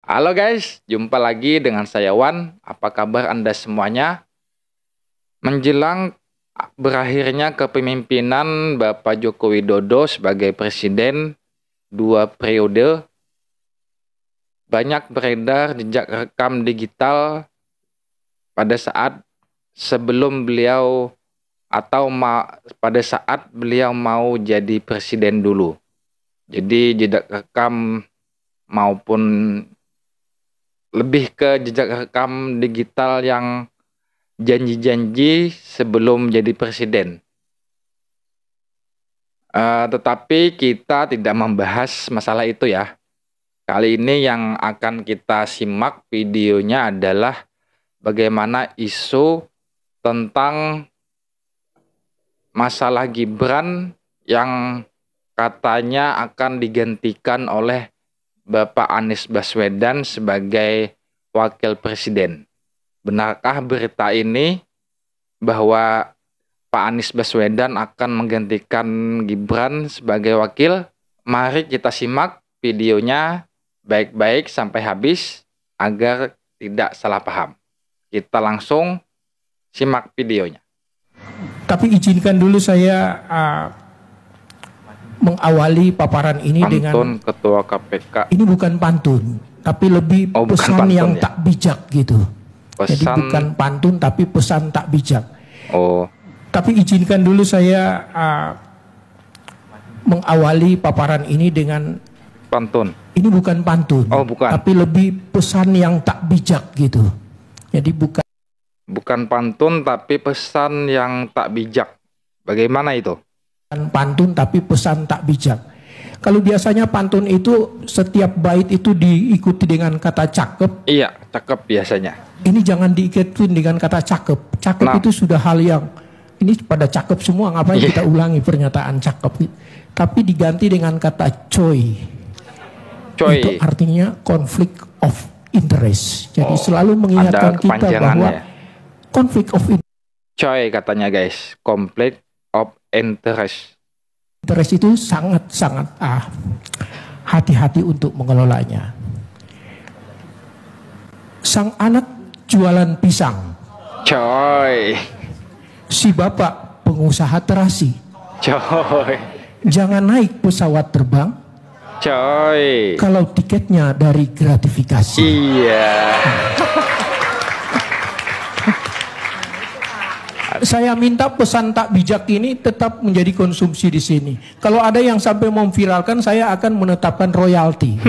Halo guys, jumpa lagi dengan saya Wan. Apa kabar Anda semuanya? Menjelang berakhirnya kepemimpinan Bapak Joko Widodo sebagai presiden 2 periode, banyak beredar jejak rekam digital pada saat sebelum beliau pada saat beliau mau jadi presiden dulu. Jadi jejak rekam maupun lebih ke jejak rekam digital yang janji-janji sebelum jadi presiden. Tetapi kita tidak membahas masalah itu ya. Kali ini yang akan kita simak videonya adalah bagaimana isu tentang masalah Gibran yang katanya akan digantikan oleh Bapak Anies Baswedan sebagai wakil presiden. Benarkah berita ini bahwa Pak Anies Baswedan akan menggantikan Gibran sebagai wakil? Mari kita simak videonya baik-baik sampai habis agar tidak salah paham. Kita langsung simak videonya. Tapi izinkan dulu saya mengawali paparan ini Pantun dengan Ketua KPK. ini bukan pantun, tapi lebih pesan pantun, yang ya? tak bijak gitu. Jadi Pesan. bukan pantun tapi pesan tak bijak. Oh, Tapi izinkan dulu saya mengawali paparan ini dengan pantun. ini bukan pantun, Oh, bukan. tapi lebih pesan yang tak bijak gitu. Jadi Bukan pantun tapi pesan yang tak bijak. Bagaimana itu? pantun tapi pesan tak bijak. Kalau biasanya pantun itu setiap bait itu diikuti dengan kata cakep. Iya, cakep biasanya. Ini jangan diikuti dengan kata cakep. Cakep Nah. itu sudah hal yang ini pada cakep semua, ngapain kita ulangi pernyataan cakep. Tapi diganti dengan kata coy. Coy. Itu artinya conflict of interest. Jadi selalu Ada mengingatkan kita bahwa kepanjangannya. conflict of Coy katanya guys, conflict of interest. interest itu sangat-sangat hati-hati untuk mengelolanya. Sang anak jualan pisang, Coy. si bapak pengusaha terasi. Coy. Jangan naik pesawat terbang Coy. kalau tiketnya dari gratifikasi. Iya. Saya minta pesan tak bijak ini tetap menjadi konsumsi di sini. Kalau ada yang sampai memviralkan, saya akan menetapkan royalti.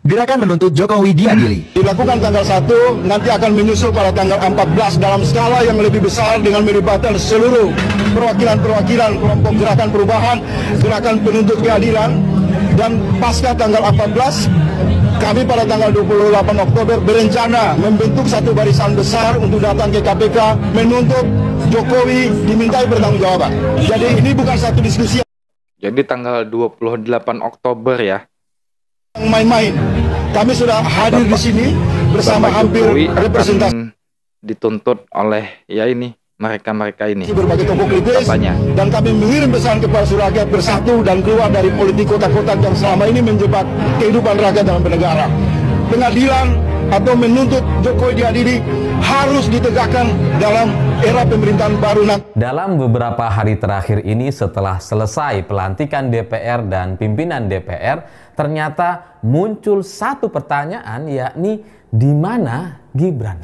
Gerakan menuntut Jokowi diadili. Dilakukan tanggal 1, nanti akan menyusul pada tanggal 14 dalam skala yang lebih besar dengan melibatkan seluruh perwakilan-perwakilan kelompok gerakan perubahan, gerakan penuntut keadilan, dan pasca tanggal 14, kami pada tanggal 28 Oktober berencana membentuk satu barisan besar untuk datang ke KPK menuntut Jokowi dimintai pertanggungjawaban. Jadi ini bukan satu diskusi Jadi tanggal 28 Oktober ya. yang main-main. Kami sudah hadir di sini bersama Bapak hampir Jokowi representasi akan dituntut oleh ya ini mereka ini. berbagai tokoh kritis, Katanya. dan kami mengirim pesan kepada seluruh rakyat bersatu dan keluar dari politik kotak-kotak yang selama ini menjebak kehidupan rakyat dalam bernegara. Pengadilan atau menuntut Jokowi diadili harus ditegakkan dalam era pemerintahan baru nanti. Dalam beberapa hari terakhir ini setelah selesai pelantikan DPR dan pimpinan DPR, ternyata muncul satu pertanyaan, yakni di mana Gibran?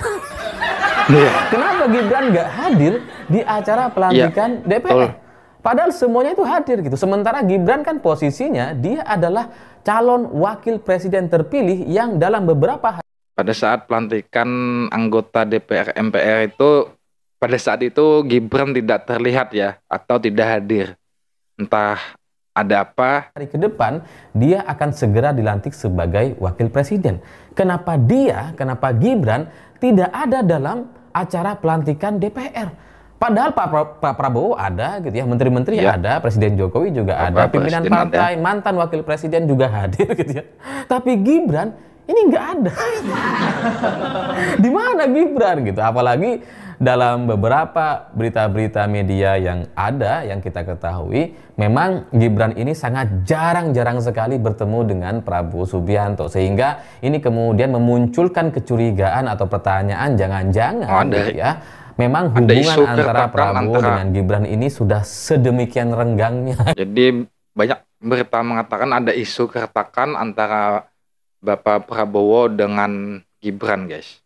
Kenapa Gibran nggak hadir di acara pelantikan DPR? betul. Padahal semuanya itu hadir gitu. Sementara Gibran kan posisinya dia adalah calon wakil presiden terpilih yang dalam beberapa hari Pada saat pelantikan anggota DPR MPR itu, pada saat itu Gibran tidak terlihat ya, atau tidak hadir. Entah ada apa. ke depan dia akan segera dilantik sebagai wakil presiden. Kenapa Gibran tidak ada dalam acara pelantikan DPR? Padahal Pak Prabowo ada gitu ya, menteri-menteri Ya. ada, Presiden Jokowi juga ada, Bapak pimpinan Presiden partai, mantan wakil presiden juga hadir gitu ya. Tapi Gibran ini nggak ada. Di mana Gibran gitu? Apalagi dalam beberapa berita-berita media yang ada, yang kita ketahui, memang Gibran ini sangat jarang-jarang sekali bertemu dengan Prabowo Subianto, sehingga ini kemudian memunculkan kecurigaan atau pertanyaan, jangan-jangan ya, memang hubungan antara Prabowo dengan Gibran ini sudah sedemikian renggangnya. Jadi banyak berita mengatakan ada isu keretakan antara Bapak Prabowo dengan Gibran, guys.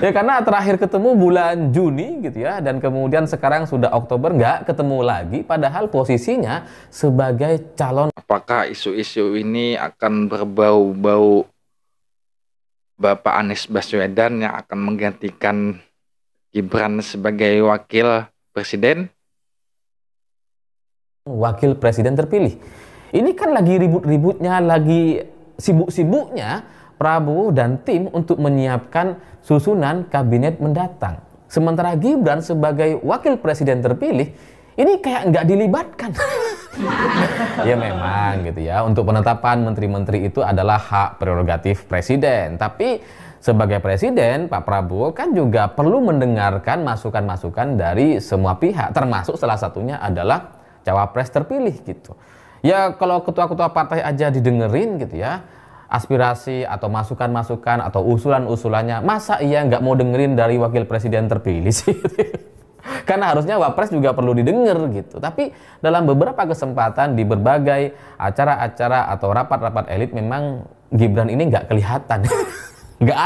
Ya karena terakhir ketemu bulan Juni gitu ya, dan kemudian sekarang sudah Oktober nggak ketemu lagi, padahal posisinya sebagai calon. Apakah isu-isu ini akan berbau-bau Bapak Anies Baswedan yang akan menggantikan Gibran sebagai wakil presiden? Wakil presiden terpilih. Ini kan lagi ribut-ributnya, lagi sibuk-sibuknya Prabowo dan tim untuk menyiapkan susunan kabinet mendatang. Sementara Gibran sebagai wakil presiden terpilih, ini kayak nggak dilibatkan. Ya memang gitu ya, untuk penetapan menteri-menteri itu adalah hak prerogatif presiden. Tapi sebagai presiden, Pak Prabowo kan juga perlu mendengarkan masukan-masukan dari semua pihak, termasuk salah satunya adalah cawapres terpilih gitu. Ya kalau ketua-ketua partai aja didengerin gitu ya, aspirasi atau masukan-masukan atau usulan-usulannya, masa iya nggak mau dengerin dari wakil presiden terpilih sih? Karena harusnya wapres juga perlu didengar gitu. Tapi dalam beberapa kesempatan di berbagai acara-acara atau rapat-rapat elit, memang Gibran ini nggak kelihatan. nggak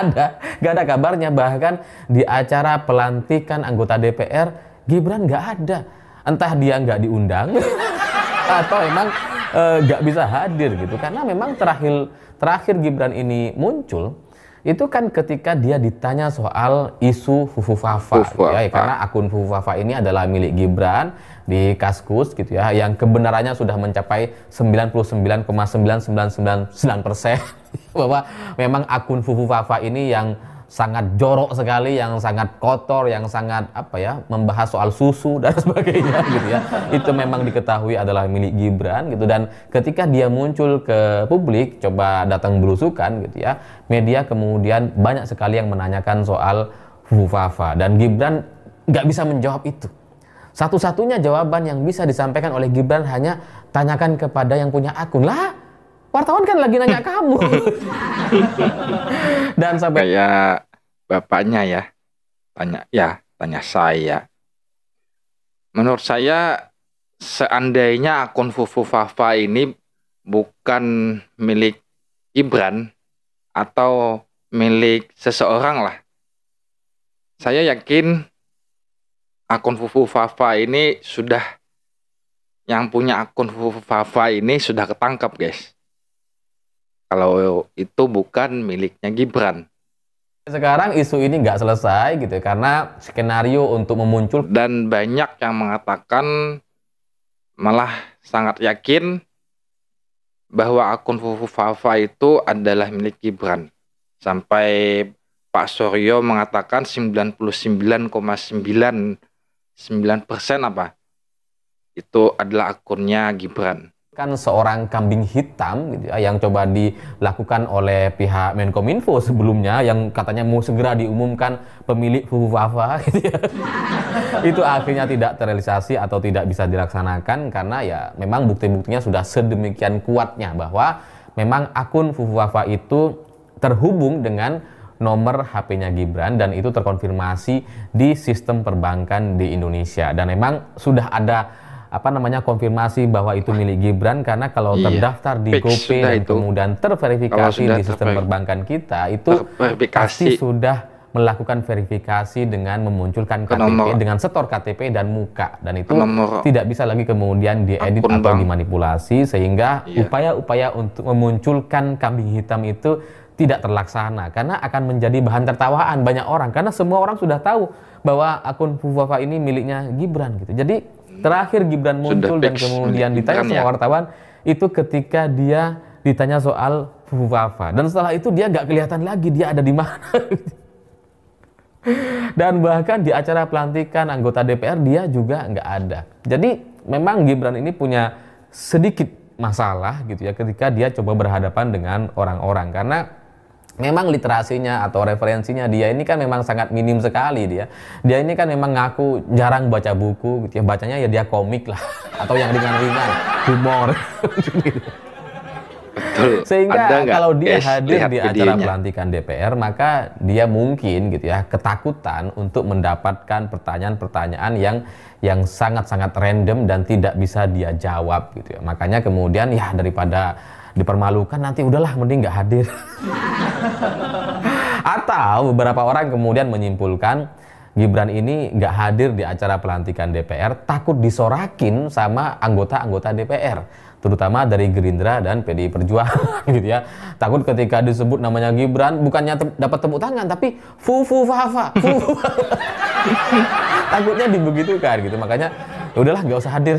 ada kabarnya. Bahkan di acara pelantikan anggota DPR, Gibran nggak ada. Entah dia nggak diundang atau emang nggak bisa hadir gitu. Karena memang terakhir Gibran ini muncul itu kan ketika dia ditanya soal isu Fufu Fafa gitu ya, karena akun Fufu Fafa ini adalah milik Gibran di Kaskus gitu ya, yang kebenarannya sudah mencapai 99,9999% bahwa memang akun Fufu Fafa ini yang sangat jorok sekali, yang sangat kotor, yang sangat membahas soal susu dan sebagainya gitu ya. Itu memang diketahui adalah milik Gibran gitu, dan ketika dia muncul ke publik, coba datang belusukan gitu ya, media kemudian banyak sekali yang menanyakan soal Fufu Fafa, dan Gibran nggak bisa menjawab itu. Satu-satunya jawaban yang bisa disampaikan oleh Gibran hanya tanyakan kepada yang punya akun. Lah, wartawan kan lagi nanya kamu. Dan sampai kayak bapaknya ya, tanya saya. Menurut saya, seandainya akun Fufu Fafa ini bukan milik Gibran atau milik seseorang lah, saya yakin akun Fufu Fafa ini yang punya akun Fufu Fafa ini sudah ketangkap, guys. Kalau itu bukan miliknya Gibran. Sekarang isu ini nggak selesai gitu karena skenario untuk memuncul, dan banyak yang mengatakan, malah sangat yakin bahwa akun Fufu Fafa itu adalah milik Gibran. Sampai Pak Suryo mengatakan 99,99% itu adalah akunnya Gibran. Kan seorang kambing hitam gitu ya, yang coba dilakukan oleh pihak Menkominfo sebelumnya, yang katanya mau segera diumumkan pemilik Fufu Fafa gitu ya. Itu akhirnya tidak terrealisasi atau tidak bisa dilaksanakan karena ya memang bukti-buktinya sudah sedemikian kuatnya bahwa memang akun Fufu Fafa itu terhubung dengan nomor HP-nya Gibran, dan itu terkonfirmasi di sistem perbankan di Indonesia, dan memang sudah ada konfirmasi bahwa itu milik Gibran, karena kalau terdaftar di GoPay dan kemudian terverifikasi di sistem perbankan kita, itu pasti sudah melakukan verifikasi dengan memunculkan KTP, dengan setor KTP dan muka, dan itu tidak bisa lagi kemudian diedit atau dimanipulasi, sehingga upaya-upaya untuk memunculkan kambing hitam itu tidak terlaksana, karena akan menjadi bahan tertawaan banyak orang, karena semua orang sudah tahu bahwa akun Fufu Fafa ini miliknya Gibran gitu. Jadi terakhir Gibran muncul dan kemudian ditanya sama wartawan itu ketika dia ditanya soal Fufu Fafa, dan setelah itu dia nggak kelihatan lagi dia ada di mana. Dan bahkan di acara pelantikan anggota DPR dia juga nggak ada. Jadi memang Gibran ini punya sedikit masalah gitu ya ketika dia coba berhadapan dengan orang-orang, karena memang literasinya atau referensinya dia ini kan memang sangat minim sekali. Dia ini kan memang ngaku jarang baca buku gitu ya, bacanya ya dia komik lah atau yang ringan-ringan, humor gitu. Betul. Sehingga kalau dia hadir lihat di acara videonya. pelantikan DPR, maka dia mungkin gitu ya ketakutan untuk mendapatkan pertanyaan-pertanyaan yang sangat-sangat random dan tidak bisa dia jawab gitu ya. Makanya kemudian ya daripada dipermalukan nanti udahlah mending nggak hadir. Atau beberapa orang kemudian menyimpulkan Gibran ini nggak hadir di acara pelantikan DPR takut disorakin sama anggota-anggota DPR, terutama dari Gerindra dan PDI Perjuangan gitu ya. Takut ketika disebut namanya Gibran bukannya dapat tepuk tangan tapi fu fa fa. Takutnya dibegitukan gitu. Makanya ya udahlah nggak usah hadir.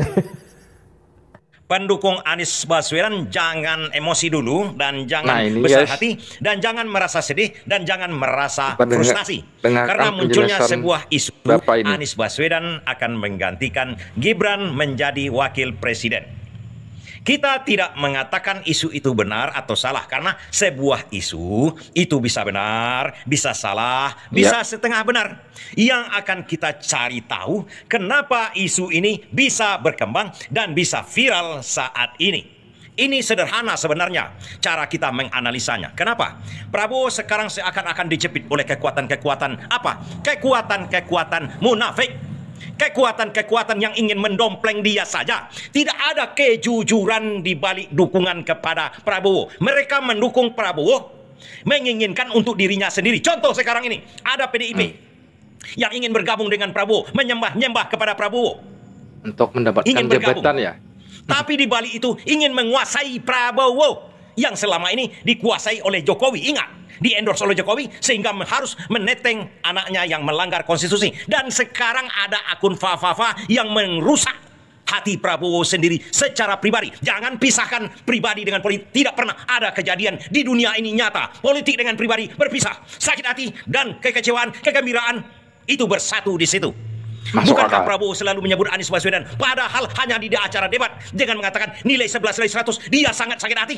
Pendukung Anies Baswedan jangan emosi dulu dan jangan ini besar guys, hati dan jangan merasa sedih dan jangan merasa Dengar- frustasi dengarkan karena munculnya penjelasan sebuah isu Bapak ini. Anies Baswedan akan menggantikan Gibran menjadi wakil presiden. Kita tidak mengatakan isu itu benar atau salah karena sebuah isu itu bisa benar, bisa salah, bisa setengah benar. Yang akan kita cari tahu kenapa isu ini bisa berkembang dan bisa viral saat ini. Ini sederhana sebenarnya cara kita menganalisanya. Kenapa? Prabowo sekarang seakan-akan dijepit oleh kekuatan-kekuatan apa? Kekuatan-kekuatan munafik. Kekuatan-kekuatan yang ingin mendompleng dia saja. Tidak ada kejujuran di balik dukungan kepada Prabowo. Mereka mendukung Prabowo, menginginkan untuk dirinya sendiri. Contoh sekarang ini, ada PDIP yang ingin bergabung dengan Prabowo, menyembah-nyembah kepada Prabowo. Untuk mendapatkan Ingin bergabung. jabatan ya. Tapi di balik itu ingin menguasai Prabowo yang selama ini dikuasai oleh Jokowi. Ingat, di-endorse oleh Jokowi sehingga harus meneteng anaknya yang melanggar konstitusi. Dan sekarang ada akun Fafafa yang merusak hati Prabowo sendiri secara pribadi. Jangan pisahkan pribadi dengan politik. Tidak pernah ada kejadian di dunia ini nyata politik dengan pribadi berpisah. Sakit hati dan kekecewaan, kegembiraan itu bersatu di situ. Masuk Bukankah akal. Prabowo selalu menyebut Anies Baswedan padahal hanya di acara debat dengan mengatakan nilai 11 dari 100 dia sangat sakit hati.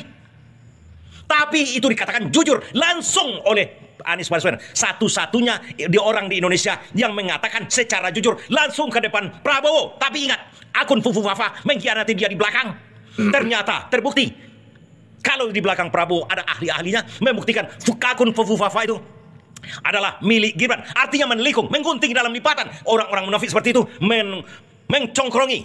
Tapi itu dikatakan jujur langsung oleh Anies Baswedan. Satu-satunya orang di Indonesia yang mengatakan secara jujur langsung ke depan Prabowo. Tapi ingat, akun Fufu Fafa mengkhianati dia di belakang. Ternyata terbukti. Kalau di belakang Prabowo ada ahli-ahlinya membuktikan akun Fufu Fafa itu adalah milik Gibran. Artinya menelikung, menggunting dalam lipatan. Orang-orang munafik seperti itu mencongkrongi,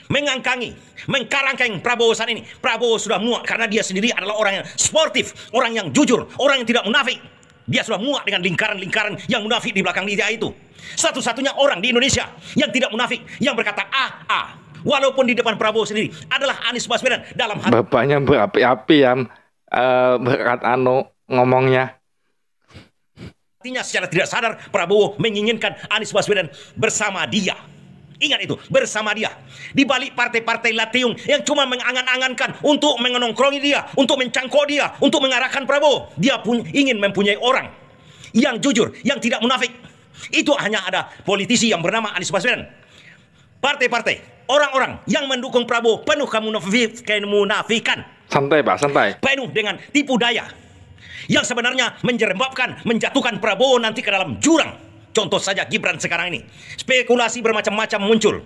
mengangkangi, mengkarangkeng Prabowo saat ini. Prabowo sudah muak karena dia sendiri adalah orang yang sportif, orang yang jujur, orang yang tidak munafik. Dia sudah muak dengan lingkaran-lingkaran yang munafik di belakang dia itu. Satu-satunya orang di Indonesia yang tidak munafik, yang berkata walaupun di depan Prabowo sendiri adalah Anies Baswedan. Dalam hati Bapaknya berapi-api yang berkat ngomongnya. artinya secara tidak sadar Prabowo menginginkan Anies Baswedan bersama dia. Ingat itu, bersama dia. Di balik partai-partai Latiung yang cuma mengangan-angankan untuk mengonongkrongi dia, untuk mencangkok dia, untuk mengarahkan Prabowo. Dia pun ingin mempunyai orang yang jujur, yang tidak munafik. Itu hanya ada politisi yang bernama Anies Baswedan. Partai-partai, orang-orang yang mendukung Prabowo penuh kemunafikan. Santai Pak, santai. Penuh dengan tipu daya yang sebenarnya menjatuhkan Prabowo nanti ke dalam jurang. Contoh saja Gibran sekarang ini. Spekulasi bermacam-macam muncul.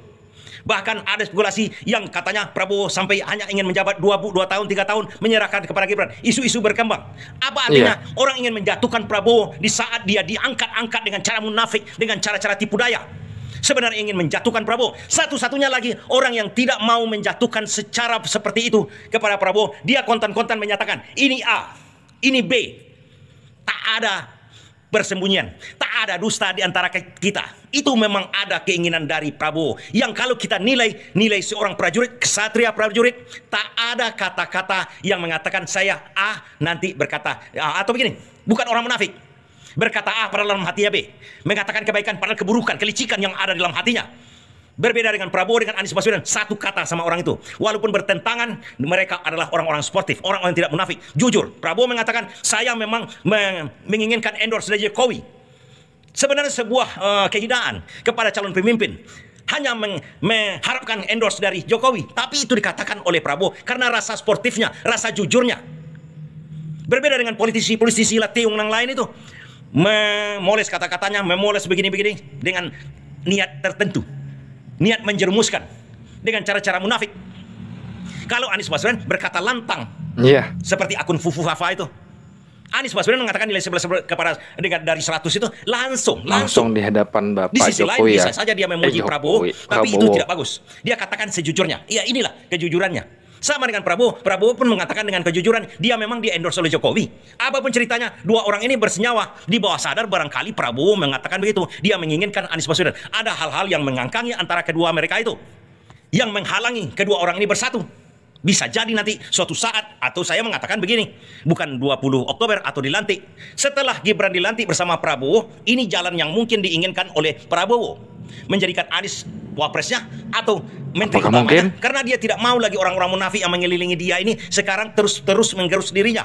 Bahkan ada spekulasi yang katanya Prabowo sampai hanya ingin menjabat 2 tahun, 3 tahun menyerahkan kepada Gibran. Isu-isu berkembang. Apa artinya? Orang ingin menjatuhkan Prabowo di saat dia diangkat-angkat dengan cara munafik, dengan cara-cara tipu daya. Sebenarnya ingin menjatuhkan Prabowo. Satu-satunya lagi orang yang tidak mau menjatuhkan secara seperti itu kepada Prabowo. Dia kontan-kontan menyatakan ini A, ini B. Tak ada persembunyian, tak ada dusta di antara kita. Itu memang ada keinginan dari Prabowo. Yang kalau kita nilai seorang prajurit, kesatria prajurit, tak ada kata-kata yang mengatakan saya A nanti berkata atau begini, bukan orang munafik. Berkata A pada dalam hatinya B, mengatakan kebaikan padahal keburukan, kelicikan yang ada dalam hatinya. Berbeda dengan Prabowo dengan Anies Baswedan, satu kata sama orang itu. Walaupun bertentangan, mereka adalah orang-orang sportif, orang-orang yang tidak munafik, jujur. Prabowo mengatakan saya memang menginginkan endorse dari Jokowi. Sebenarnya sebuah kehinaan kepada calon pemimpin. hanya mengharapkan endorse dari Jokowi, tapi itu dikatakan oleh Prabowo karena rasa sportifnya, rasa jujurnya. Berbeda dengan politisi-politisi Latiung yang lain itu, memoles kata-katanya, memoles begini-begini dengan niat tertentu, niat menjerumuskan dengan cara-cara munafik. Kalau Anies Baswedan berkata lantang, seperti akun Fufu Fafa itu. Anies Baswedan mengatakan nilai 11 kepada dari 100 itu langsung di hadapan Bapak di sisi Jokowi lain bisa saja dia memuji Prabowo, tapi itu tidak bagus. Dia katakan sejujurnya. Ya inilah kejujurannya. Sama dengan Prabowo. Prabowo pun mengatakan dengan kejujuran dia memang di endorse oleh Jokowi. Apapun ceritanya, dua orang ini bersenyawa. Di bawah sadar barangkali Prabowo mengatakan begitu. Dia menginginkan Anies Baswedan. Ada hal-hal yang mengangkangi antara kedua mereka itu, yang menghalangi kedua orang ini bersatu. Bisa jadi nanti suatu saat, atau saya mengatakan begini, bukan 20 Oktober atau dilantik. Setelah Gibran dilantik bersama Prabowo, ini jalan yang mungkin diinginkan oleh Prabowo. Menjadikan Anies wapresnya atau menteri utamanya. Karena dia tidak mau lagi orang-orang munafik yang mengelilingi dia ini sekarang terus menggerus dirinya.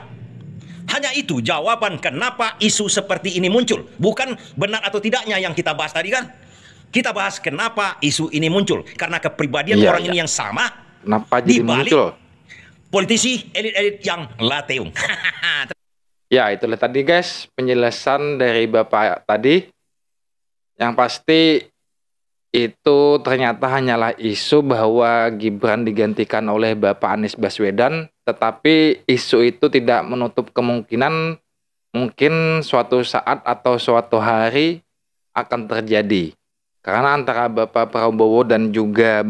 Hanya itu jawaban kenapa isu seperti ini muncul. Bukan benar atau tidaknya yang kita bahas tadi kan. Kita bahas kenapa isu ini muncul. Karena kepribadian orang ini yang sama. Kenapa jadi muncul? Politisi elit-elit yang Latiung. Ya, itulah tadi guys penjelasan dari Bapak tadi. Yang pasti itu ternyata hanyalah isu bahwa Gibran digantikan oleh Bapak Anies Baswedan. Tetapi isu itu tidak menutup kemungkinan mungkin suatu saat atau suatu hari akan terjadi. Karena antara Bapak Prabowo dan juga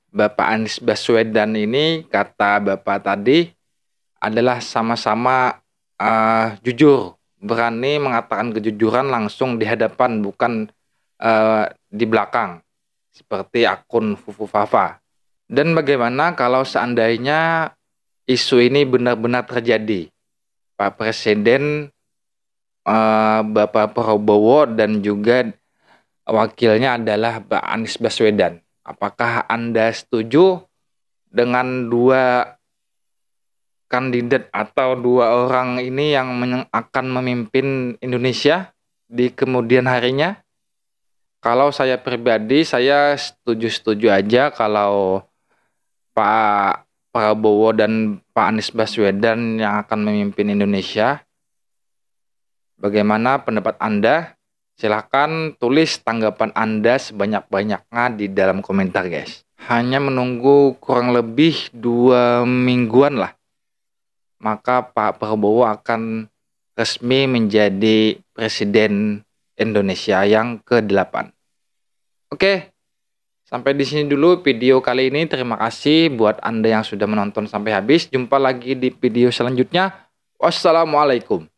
Bapak Anies Baswedan ini, kata Bapak tadi, adalah sama-sama jujur, berani mengatakan kejujuran langsung di hadapan, bukan di belakang, seperti akun Fufu Fafa. Dan bagaimana kalau seandainya isu ini benar-benar terjadi? Pak Presiden, Bapak Prabowo, dan juga wakilnya adalah Pak Anies Baswedan. Apakah Anda setuju dengan dua kandidat atau dua orang ini yang akan memimpin Indonesia di kemudian harinya? Kalau saya pribadi, saya setuju-setuju aja kalau Pak Prabowo dan Pak Anies Baswedan yang akan memimpin Indonesia. Bagaimana pendapat Anda? Silahkan tulis tanggapan Anda sebanyak-banyaknya di dalam komentar guys. Hanya menunggu kurang lebih 2 mingguan lah. Maka Pak Prabowo akan resmi menjadi Presiden Indonesia yang ke-8. Oke, sampai di sini dulu video kali ini. Terima kasih buat Anda yang sudah menonton sampai habis. Jumpa lagi di video selanjutnya. Wassalamualaikum.